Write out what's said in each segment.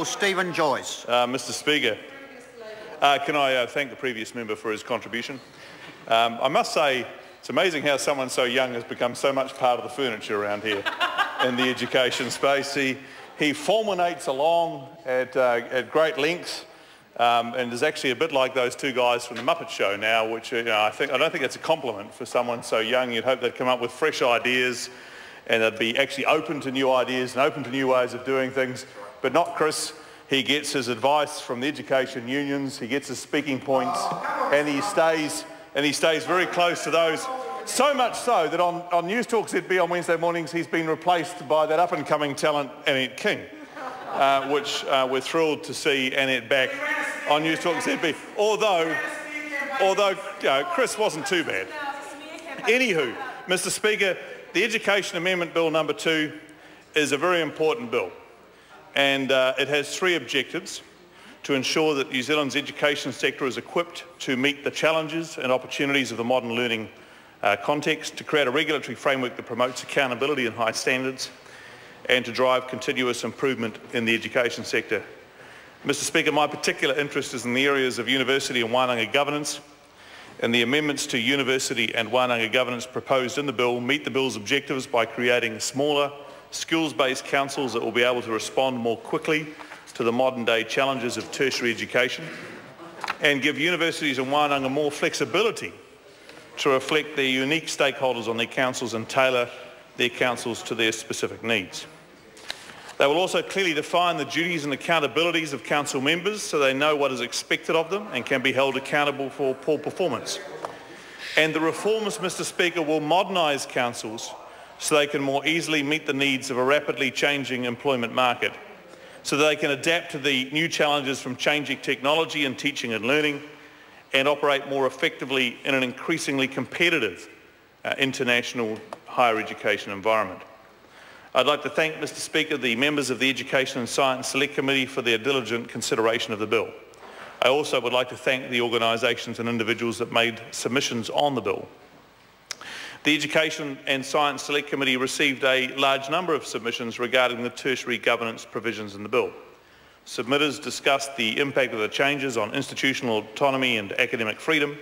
Stephen Joyce. Mr Speaker, can I thank the previous member for his contribution. I must say it's amazing how someone so young has become so much part of the furniture around here in the education space. He fulminates along at great lengths and is actually a bit like those two guys from the Muppet Show now, which I don't think it's a compliment for someone so young. You'd hope they'd come up with fresh ideas and they'd be actually open to new ideas and open to new ways of doing things. But not Chris. He gets his advice from the education unions, he gets his speaking points, and he stays very close to those. So much so that on News Talk ZB on Wednesday mornings, he's been replaced by that up-and-coming talent, Annette King, which we're thrilled to see Annette back on News Talk ZB. Although Chris wasn't too bad. Anywho, Mr Speaker, the Education Amendment Bill number 2 is a very important bill. And it has 3 objectives: to ensure that New Zealand's education sector is equipped to meet the challenges and opportunities of the modern learning context, to create a regulatory framework that promotes accountability and high standards, and to drive continuous improvement in the education sector. Mr Speaker, my particular interest is in the areas of university and wānanga governance, and the amendments to university and wānanga governance proposed in the bill meet the bill's objectives by creating smaller, skills-based councils that will be able to respond more quickly to the modern-day challenges of tertiary education and give universities and wānanga more flexibility to reflect their unique stakeholders on their councils and tailor their councils to their specific needs. They will also clearly define the duties and accountabilities of council members so they know what is expected of them and can be held accountable for poor performance. And the reforms, Mr Speaker, will modernise councils so they can more easily meet the needs of a rapidly changing employment market, so that they can adapt to the new challenges from changing technology in teaching and learning and operate more effectively in an increasingly competitive international higher education environment. I'd like to thank, Mr Speaker, the members of the Education and Science Select Committee for their diligent consideration of the bill. I also would like to thank the organisations and individuals that made submissions on the bill. The Education and Science Select Committee received a large number of submissions regarding the tertiary governance provisions in the bill. Submitters discussed the impact of the changes on institutional autonomy and academic freedom,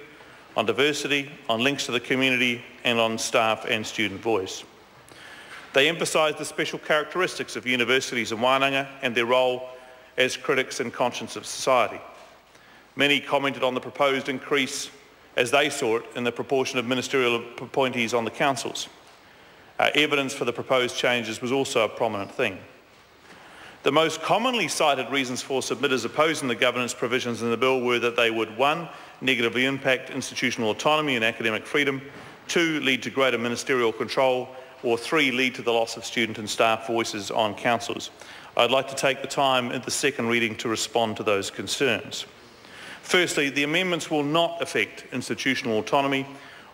on diversity, on links to the community, and on staff and student voice. They emphasised the special characteristics of universities and wānanga and their role as critics and conscience of society. Many commented on the proposed increase as they saw it in the proportion of ministerial appointees on the councils. Evidence for the proposed changes was also a prominent theme. The most commonly cited reasons for submitters opposing the governance provisions in the bill were that they would 1. Negatively impact institutional autonomy and academic freedom, 2. Lead to greater ministerial control, or 3. Lead to the loss of student and staff voices on councils. I'd like to take the time at the second reading to respond to those concerns. Firstly, the amendments will not affect institutional autonomy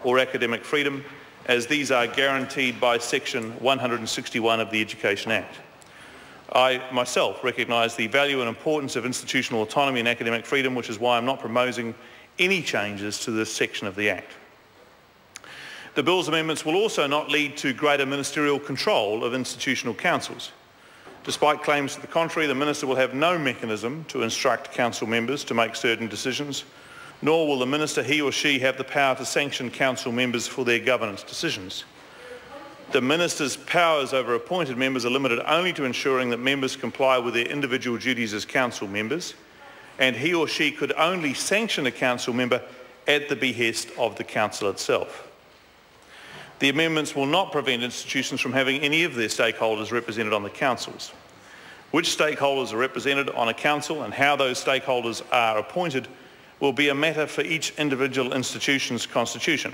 or academic freedom, as these are guaranteed by Section 161 of the Education Act. I myself recognise the value and importance of institutional autonomy and academic freedom, which is why I'm not proposing any changes to this section of the Act. The Bill's amendments will also not lead to greater ministerial control of institutional councils. Despite claims to the contrary, the Minister will have no mechanism to instruct council members to make certain decisions, nor will the Minister, he or she, have the power to sanction council members for their governance decisions. The Minister's powers over appointed members are limited only to ensuring that members comply with their individual duties as council members, and he or she could only sanction a council member at the behest of the council itself. The amendments will not prevent institutions from having any of their stakeholders represented on the councils. Which stakeholders are represented on a council and how those stakeholders are appointed will be a matter for each individual institution's constitution,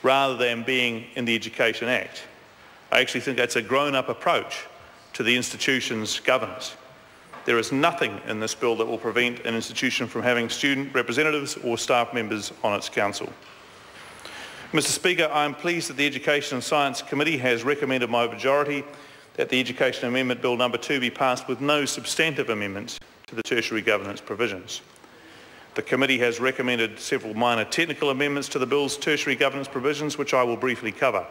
rather than being in the Education Act. I actually think that's a grown-up approach to the institution's governance. There is nothing in this bill that will prevent an institution from having student representatives or staff members on its council. Mr Speaker, I am pleased that the Education and Science Committee has recommended my majority that the Education Amendment Bill number 2 be passed with no substantive amendments to the tertiary governance provisions. The committee has recommended several minor technical amendments to the bill's tertiary governance provisions, which I will briefly cover.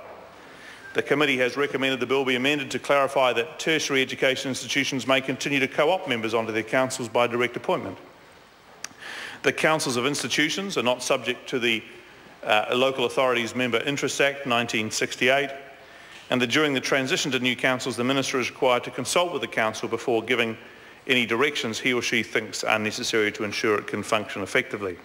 The committee has recommended the bill be amended to clarify that tertiary education institutions may continue to co-opt members onto their councils by direct appointment. The councils of institutions are not subject to the Local Authorities Member Interest Act 1968, and that during the transition to new councils, the Minister is required to consult with the council before giving any directions he or she thinks are necessary to ensure it can function effectively.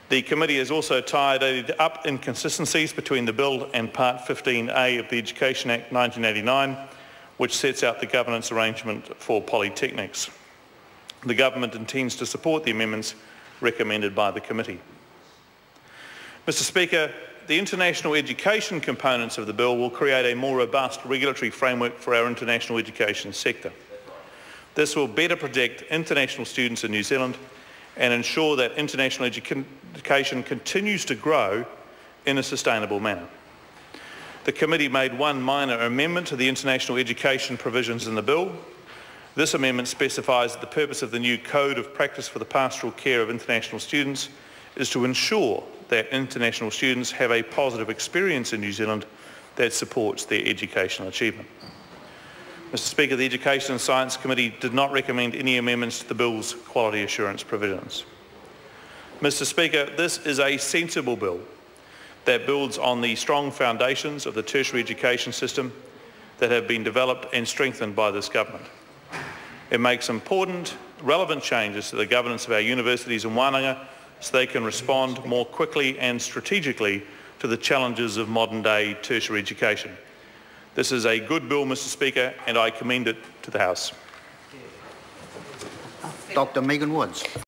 The committee has also tidied up inconsistencies between the bill and Part 15A of the Education Act 1989, which sets out the governance arrangement for polytechnics. The government intends to support the amendments recommended by the committee. Mr. Speaker, the international education components of the bill will create a more robust regulatory framework for our international education sector. This will better protect international students in New Zealand and ensure that international education continues to grow in a sustainable manner. The committee made one minor amendment to the international education provisions in the bill. This amendment specifies that the purpose of the new Code of Practice for the Pastoral Care of International Students is to ensure that international students have a positive experience in New Zealand that supports their educational achievement. Mr. Speaker, the Education and Science Committee did not recommend any amendments to the bill's quality assurance provisions. Mr. Speaker, this is a sensible bill that builds on the strong foundations of the tertiary education system that have been developed and strengthened by this government. It makes important, relevant changes to the governance of our universities in Wānanga so they can respond more quickly and strategically to the challenges of modern-day tertiary education. This is a good bill, Mr. Speaker, and I commend it to the House. Dr. Megan Woods.